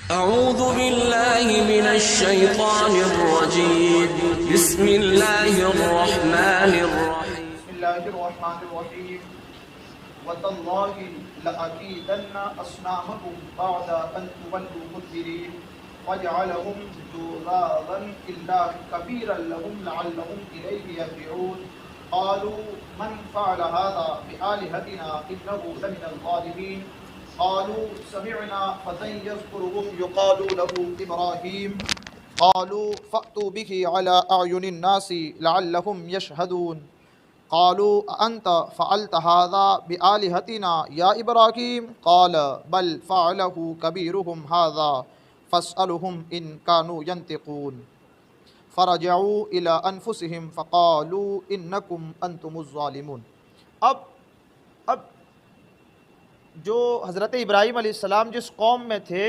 अऊज़ु बिल्लाहि मिनश शैतानिर रजीम बिस्मिल्लाहिर रहमानिर रहीम बिस्मिल्लाहिर्रहमानिर्रहीम वतल्लाहि लअकीदन्ना अस्नामकुम बअदा अन तुवल्लू मुदबिरीन वजअलहुम जुज़ाज़न इल्ला कबीरन लहुम लअल्लहुम इलैहि यरजिऊन क़ालू मन फ़अल हाज़ा बिआलिहतिना इन्नहु लमिनल ज़ालिमीन क़ालू समिअना फ़तन यज़कुरुहुम युक़ालू लहू इब्राहीम क़ालू फ़अतू बिही अला अयुनिन नासि लअल्लहुम यशहदून क़ालू अअन्त फ़अल्त हाज़ा बिआलिहतिना या इब्राहीम क़ाल बल फ़अलहु कबीरुहुम हाज़ा फ़स्अलहुम इन कानू यंतिक़ून फ़रजऊ इला अनफुसिहिम फ़क़ालू इन्नकुम अंतुमुज़ ज़ालिमून। अब जो हज़रत इब्राहीम अलैहिस्सलाम जिस कौम में थे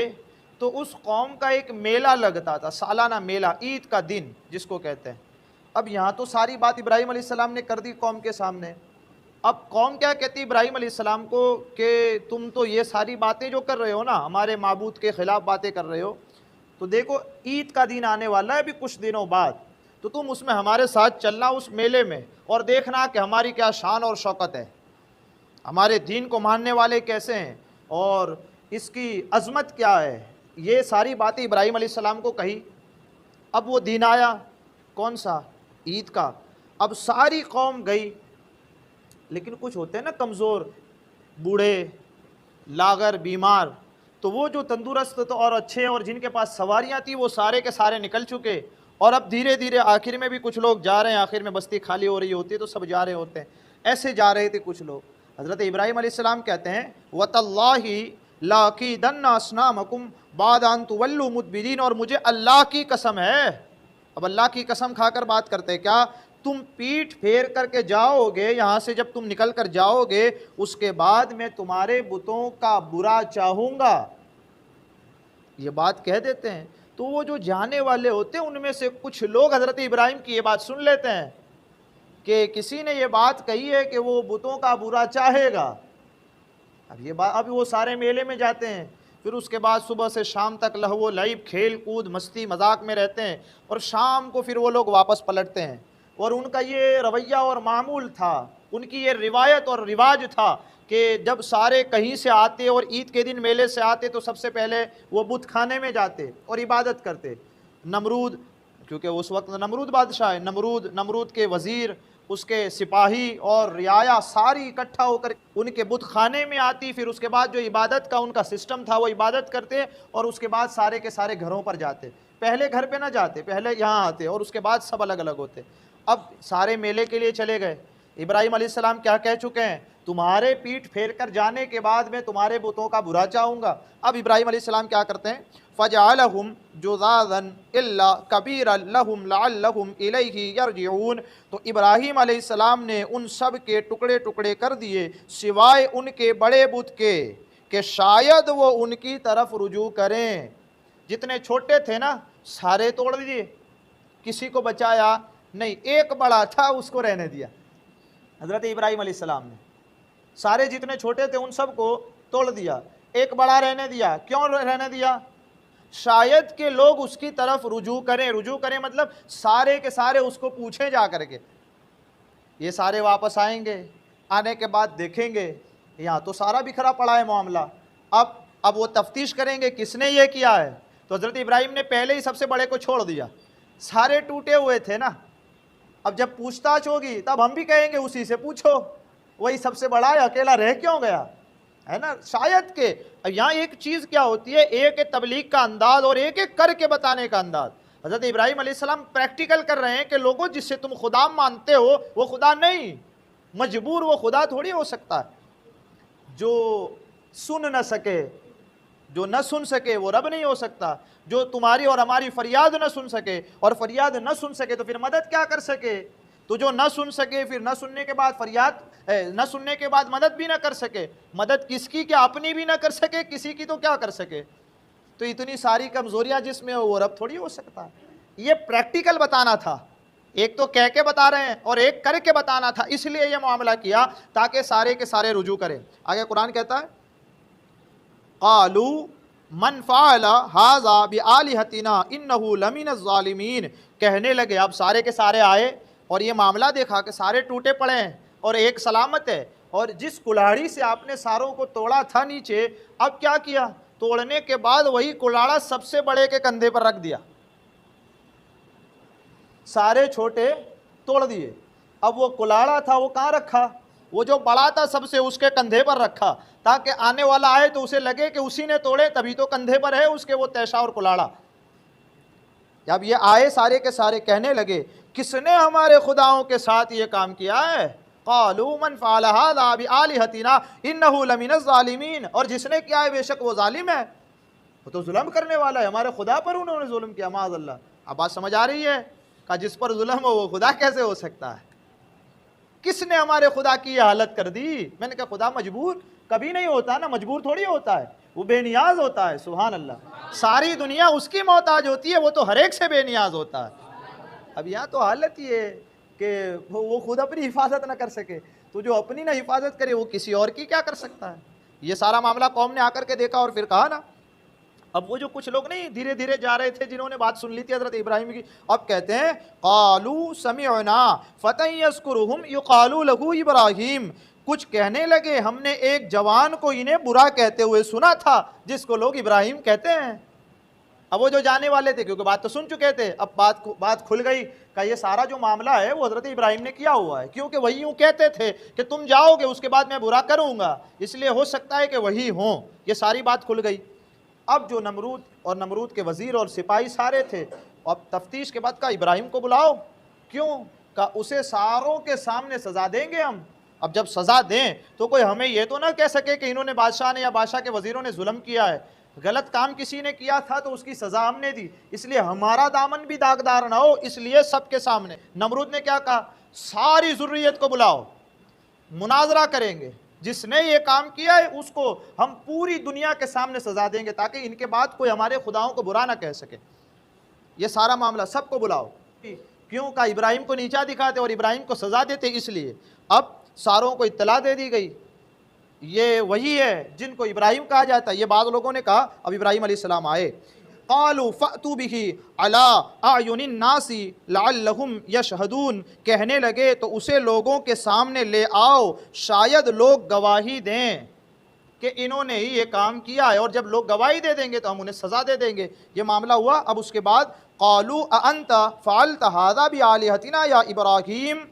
तो उस कौम का एक मेला लगता था, सालाना मेला, ईद का दिन जिसको कहते हैं। अब यहाँ तो सारी बात इब्राहीम अलैहिस्सलाम ने कर दी कौम के सामने। अब कौम क्या कहती इब्राहीम अलैहिस्सलाम को कि तुम तो ये सारी बातें जो कर रहे हो ना, हमारे माबूद के ख़िलाफ़ बातें कर रहे हो, तो देखो ईद का दिन आने वाला है अभी कुछ दिनों बाद, तो तुम उसमें हमारे साथ चलना उस मेले में और देखना कि हमारी क्या शान और शौकत है, हमारे दीन को मानने वाले कैसे हैं और इसकी अज़मत क्या है। ये सारी बातें इब्राहीम अलैहिस्सलाम को कही। अब वो दिन आया, कौन सा? ईद का। अब सारी कौम गई, लेकिन कुछ होते हैं ना कमज़ोर, बूढ़े, लागर, बीमार, तो वो जो तंदुरुस्त तो और अच्छे और जिनके पास सवारियां थी वो सारे के सारे निकल चुके। और अब धीरे धीरे आखिर में भी कुछ लोग जा रहे हैं, आखिर में बस्ती खाली हो रही होती है तो सब जा रहे होते हैं। ऐसे जा रहे थे कुछ लोग। हज़रत इब्राहीम अलैहिस्सलाम कहते हैं वतल्लाहि लाकीदन्ना अस्नामकुम बाद अन तुवल्लू मुदबिरीन, और मुझे अल्लाह की कसम है। अब अल्लाह की कसम खाकर बात करते हैं क्या? तुम पीठ फेर करके जाओगे यहाँ से, जब तुम निकल कर जाओगे उसके बाद मैं तुम्हारे बुतों का बुरा चाहूँगा, ये बात कह देते हैं। तो वो जो जाने वाले होते हैं उनमें से कुछ लोग हज़रत इब्राहीम की ये बात सुन लेते हैं कि किसी ने ये बात कही है कि वो बुतों का बुरा चाहेगा। अब ये बात, अब वो सारे मेले में जाते हैं, फिर उसके बाद सुबह से शाम तक लहवो लईब, खेल कूद, मस्ती मजाक में रहते हैं, और शाम को फिर वो लोग वापस पलटते हैं। और उनका ये रवैया और मामूल था, उनकी ये रिवायत और रिवाज था कि जब सारे कहीं से आते और ईद के दिन मेले से आते तो सबसे पहले वो बुत खाने में जाते और इबादत करते। नमरूद, क्योंकि उस वक्त नमरूद बादशाह है, नमरूद के वज़ीर, उसके सिपाही और रियाया सारी इकट्ठा होकर उनके बुत खाने में आती। फिर उसके बाद जो इबादत का उनका सिस्टम था वो इबादत करते और उसके बाद सारे के सारे घरों पर जाते। पहले घर पे ना जाते, पहले यहाँ आते और उसके बाद सब अलग अलग होते। अब सारे मेले के लिए चले गए। इब्राहीम अलैहिस्सलाम क्या कह चुके हैं? तुम्हारे पीठ फेर कर जाने के बाद मैं तुम्हारे बुतों का बुरा चाहूँगा। अब इब्राहीम अलैहिस्सलाम क्या करते हैं? फ़जअलहुम जुज़ाज़न इल्ला कबीरन लहुम लअल्लहुम इलैहि यरजिऊन। तो इब्राहीम अलैहिस्सलाम ने उन सब के टुकड़े टुकड़े कर दिए सिवाय उनके बड़े बुत के, कि शायद वो उनकी तरफ रुजू करें। जितने छोटे थे ना सारे तोड़ दिए, किसी को बचाया नहीं। एक बड़ा था उसको रहने दिया हज़रत इब्राहीम अलैहिस्सलाम ने। सारे जितने छोटे थे उन सब को तोड़ दिया, एक बड़ा रहने दिया। क्यों रहने दिया? शायद के लोग उसकी तरफ रुजू करें मतलब सारे के सारे उसको पूछे जा करके। ये सारे वापस आएंगे, आने के बाद देखेंगे यहाँ तो सारा बिखरा पड़ा है मामला। अब वो तफ्तीश करेंगे किसने ये किया है। तो हज़रत इब्राहीम ने पहले ही सबसे बड़े को छोड़ दिया, सारे टूटे हुए थे ना। अब जब पूछताछ होगी तब हम भी कहेंगे उसी से पूछो, वही सबसे बड़ा है, अकेला रह क्यों गया, है ना। शायद के यहाँ एक चीज़ क्या होती है, एक तबलीग का अंदाज और एक करके बताने का अंदाज। हज़रत इब्राहीम अलैहिस्सलाम प्रैक्टिकल कर रहे हैं कि लोगों जिससे तुम खुदा मानते हो वो खुदा नहीं, मजबूर वो खुदा थोड़ी हो सकता है। जो सुन न सके, जो न सुन सके वो रब नहीं हो सकता। जो तुम्हारी और हमारी फरियाद न सुन सके, और फरियाद न सुन सके तो फिर मदद क्या कर सके। तो जो न सुन सके, फिर न सुनने के बाद फरियाद, न सुनने के बाद मदद भी ना कर सके, मदद किसकी, क्या अपनी भी ना कर सके, किसी की तो क्या कर सके। तो इतनी सारी कमजोरियां जिसमें वो रब थोड़ी हो सकता है। ये प्रैक्टिकल बताना था, एक तो कह के बता रहे हैं और एक करके बताना था, इसलिए ये मामला किया ताकि सारे के सारे रुजू करें। आगे कुरान कहता है कालू मन फ़अला हाज़ा बिआलिहतिना इन्नहु लमिनज़ ज़ालिमीन। कहने लगे, अब सारे के सारे आए और ये मामला देखा कि सारे टूटे पड़े हैं और एक सलामत है, और जिस कुल्हाड़ी से आपने सारों को तोड़ा था नीचे, अब क्या किया, तोड़ने के बाद वही कुल्हाड़ा सबसे बड़े के कंधे पर रख दिया, सारे छोटे तोड़ दिए। अब वो कुल्हाड़ा था वो कहाँ रखा, वो जो बड़ा था सबसे उसके कंधे पर रखा, ताकि आने वाला आए तो उसे लगे कि उसी ने तोड़े, तभी तो कंधे पर है उसके वो तैशा और कुल्हाड़ा। जब ये आए सारे के सारे कहने लगे, किसने हमारे खुदाओं के साथ ये काम किया है। क़ालू मन फ़अला हाज़ा बिआलिहतिना इन्नहु लमिनज़ ज़ालिमीन। और जिसने किया है बेशक वो जालिम है, वो तो जुल्म करने वाला है, हमारे खुदा पर उन्होंने जुल्म किया, माज़अल्लाह। अब बात समझ आ रही है, का जिस पर जुल्म हो वो खुदा कैसे हो सकता है। किसने हमारे खुदा की ये हालत कर दी। मैंने कहा खुदा मजबूर कभी नहीं होता ना, मजबूर थोड़ी होता है, वो बेनियाज होता है। सुभान अल्लाह, सारी दुनिया उसकी मोहताज होती है, वो तो हर एक से बेनियाज होता है। अब यहाँ तो हालत ये है कि वो खुद अपनी हिफाजत ना कर सके, तो जो अपनी ना हिफाजत करे वो किसी और की क्या कर सकता है। ये सारा मामला कौम ने आकर के देखा और फिर कहा ना, अब वो जो कुछ लोग नहीं धीरे धीरे जा रहे थे जिन्होंने बात सुन ली थी हज़रत इब्राहिम की, अब कहते हैं क़ालू समिअना फ़तन यज़कुरुहुम युक़ालू लहू इब्राहिम। कुछ कहने लगे, हमने एक जवान को इन्हें बुरा कहते हुए सुना था जिसको लोग इब्राहिम कहते हैं। अब वो जो जाने वाले थे, क्योंकि बात तो सुन चुके थे, अब बात खुल गई का ये सारा जो मामला है वो हज़रत इब्राहिम ने किया हुआ है, क्योंकि वही यूँ कहते थे कि तुम जाओगे उसके बाद मैं बुरा करूँगा, इसलिए हो सकता है कि वही हों। ये सारी बात खुल गई। अब जो नमरूद और नमरूद के वज़ीर और सिपाही सारे थे, अब तफ्तीश के बाद का इब्राहिम को बुलाओ। क्यों का उसे सारों के सामने सज़ा देंगे हम। अब जब सज़ा दें तो कोई हमें ये तो ना कह सके कि इन्होंने बादशाह ने या बादशाह के वज़ीरों ने जुल्म किया है, गलत काम किसी ने किया था तो उसकी सज़ा हमने दी, इसलिए हमारा दामन भी दागदार ना हो, इसलिए सबके सामने। नमरूद ने क्या कहा, सारी ज़ुर्रियत को बुलाओ, मुनाजरा करेंगे, जिसने ये काम किया है उसको हम पूरी दुनिया के सामने सज़ा देंगे, ताकि इनके बाद कोई हमारे खुदाओं को बुरा ना कह सके। ये सारा मामला सबको बुलाओ। क्यों का इब्राहिम को नीचा दिखाते और इब्राहिम को सज़ा देते, इसलिए अब सारों को इत्तला दे दी गई, ये वही है जिनको इब्राहिम कहा जाता है। ये बाद लोगों ने कहा, अब इब्राहिम अलैहिस्सलाम आए, क़ालू फ़अतू बिही अला अयुनिन नासी लअल्लहुम यशहदून। कहने लगे तो उसे लोगों के सामने ले आओ, शायद लोग गवाही दें कि इन्होंने ही ये काम किया है, और जब लोग गवाही दे देंगे तो हम उन्हें सज़ा दे देंगे। ये मामला हुआ। अब उसके बाद क़ालू अअंत फ़अलत हाज़ा बिआलिहतिना या इब्राहीम।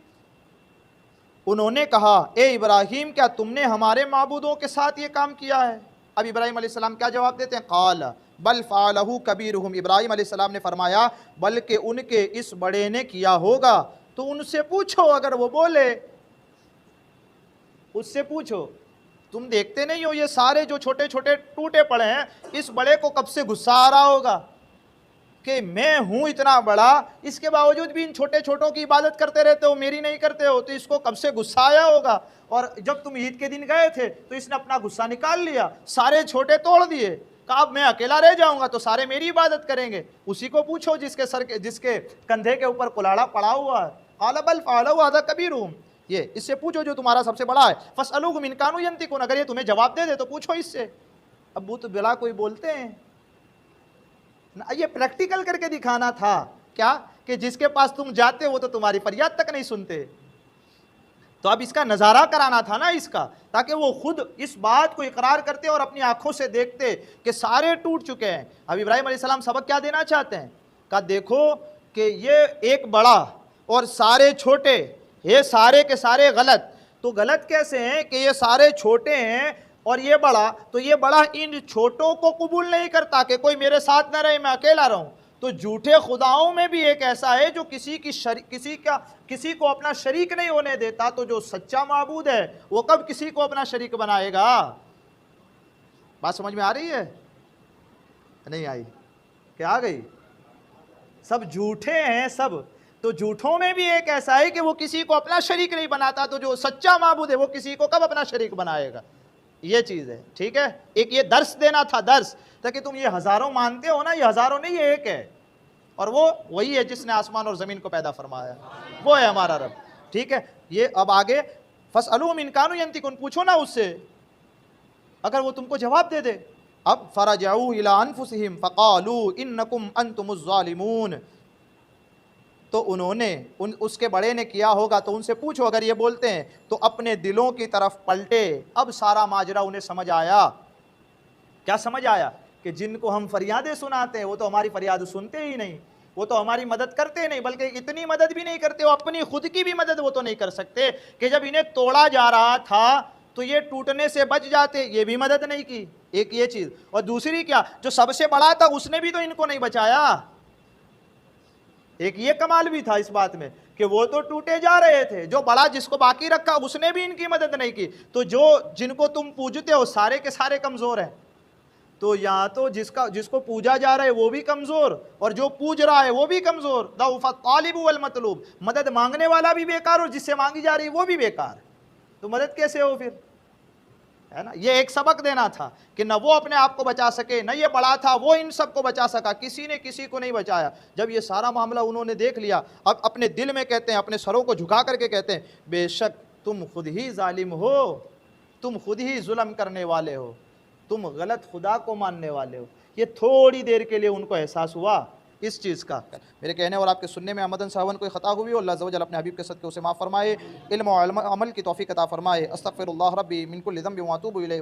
उन्होंने कहा, ए इब्राहिम क्या तुमने हमारे माबूदों के साथ ये काम किया है। अब इब्राहिम अलैहिस्सलाम क्या जवाब देते हैं, क़ाल बल फ़अलहु कबीरुहुम। इब्राहिम अलैहिस्सलाम ने फरमाया, बल्कि उनके इस बड़े ने किया होगा, तो उनसे पूछो, अगर वो बोले उससे पूछो। तुम देखते नहीं हो ये सारे जो छोटे छोटे टूटे पड़े हैं, इस बड़े को कब से गुस्सा आ रहा होगा कि मैं हूँ इतना बड़ा, इसके बावजूद भी इन छोटे छोटों की इबादत करते रहते हो, मेरी नहीं करते हो, तो इसको कब से गुस्सा आया होगा। और जब तुम ईद के दिन गए थे तो इसने अपना गुस्सा निकाल लिया, सारे छोटे तोड़ दिए, कहा अब मैं अकेला रह जाऊंगा तो सारे मेरी इबादत करेंगे। उसी को पूछो जिसके कंधे के ऊपर कुल्हाड़ा पड़ा हुआ है। क़ाल बल फ़अलहु हाज़ा कबीरुहुम, ये इससे पूछो जो तुम्हारा सबसे बड़ा है। फ़स्अलूहुम इन कानू यंतिकून, अगर ये तुम्हें जवाब दे दे तो पूछो इससे। अब भूत बिला कोई बोलते हैं ना, ये प्रैक्टिकल करके दिखाना था क्या, कि जिसके पास तुम जाते हो तो तुम्हारी फरियाद तक नहीं सुनते। तो अब इसका नज़ारा कराना था ना इसका, ताकि वो खुद इस बात को इकरार करते और अपनी आंखों से देखते कि सारे टूट चुके हैं। अब इब्राहिम अलैहिस्सलाम सबक क्या देना चाहते हैं, कहा देखो कि ये एक बड़ा और सारे छोटे, ये सारे के सारे गलत। तो गलत कैसे हैं कि ये सारे छोटे हैं और ये बड़ा, तो ये बड़ा इन छोटों को कबूल नहीं करता कि कोई मेरे साथ न रहे, मैं अकेला रहूं। तो झूठे खुदाओं में भी एक ऐसा है जो किसी को अपना शरीक नहीं होने देता। तो जो सच्चा माबूद है वो कब किसी को अपना शरीक बनाएगा। बात समझ में आ रही है, नहीं आई क्या आ गई। सब झूठे हैं सब, तो झूठों में भी एक ऐसा है कि वो किसी को अपना शरीक नहीं बनाता। तो जो सच्चा माबूद है वो किसी को कब अपना शरीक बनाएगा, ये चीज़ है। ठीक है, एक ये दर्स देना था, दर्स, ताकि तुम ये हज़ारों मानते हो ना, ये हज़ारों नहीं, ये एक है, और वो वही है जिसने आसमान और ज़मीन को पैदा फरमाया, वो है हमारा रब। ठीक है, ये अब आगे फ़स्अलूहुम इन कानू यंतिकून, पूछो ना उससे अगर वो तुमको जवाब दे दे। अब फरजऊ इला अनफुसिहिम फ़क़ालू इन्नकुम अंतुमुज़ ज़ालिमून, तो उन्होंने उसके बड़े ने किया होगा तो उनसे पूछो, अगर ये बोलते हैं तो अपने दिलों की तरफ पलटे। अब सारा माजरा उन्हें समझ आया। क्या समझ आया? कि जिनको हम फरियादें सुनाते हैं वो तो हमारी फरियाद सुनते ही नहीं, वो तो हमारी मदद करते नहीं, बल्कि इतनी मदद भी नहीं करते, वो अपनी खुद की भी मदद वो तो नहीं कर सकते कि जब इन्हें तोड़ा जा रहा था तो ये टूटने से बच जाते, ये भी मदद नहीं की। एक ये चीज़, और दूसरी क्या, जो सबसे बड़ा था उसने भी तो इनको नहीं बचाया। एक ये कमाल भी था इस बात में कि वो तो टूटे जा रहे थे, जो बड़ा जिसको बाकी रखा उसने भी इनकी मदद नहीं की। तो जो जिनको तुम पूजते हो सारे के सारे कमज़ोर हैं। तो यहाँ तो जिसको पूजा जा रहा है वो भी कमज़ोर और जो पूज रहा है वो भी कमज़ोर। दऊफ़ा तालिबु वल मतलूब, मदद मांगने वाला भी बेकार और जिससे मांगी जा रही है वो भी बेकार, तो मदद कैसे हो फिर? है ना, ये एक सबक देना था कि न वो अपने आप को बचा सके, न ये बड़ा था वो इन सबको बचा सका, किसी ने किसी को नहीं बचाया। जब ये सारा मामला उन्होंने देख लिया, अब अपने दिल में कहते हैं, अपने सरों को झुका करके कहते हैं, बेशक तुम खुद ही जालिम हो, तुम खुद ही जुल्म करने वाले हो, तुम गलत खुदा को मानने वाले हो। ये थोड़ी देर के लिए उनको एहसास हुआ इस चीज़ का। मेरे कहने और आपके सुनने में अमदन सावन कोई ख़ता हुई हो, अल्लाह अज़्ज़ व जल अपने हबीब के सदक़े उसे माफ़ फरमाए, इल्म और अमल की तौफ़ीक़ अता फरमाए। अस्तग़फ़िरुल्लाह रब्बी मिन कुल्लि ज़ंबिन व अतूबु इलैह।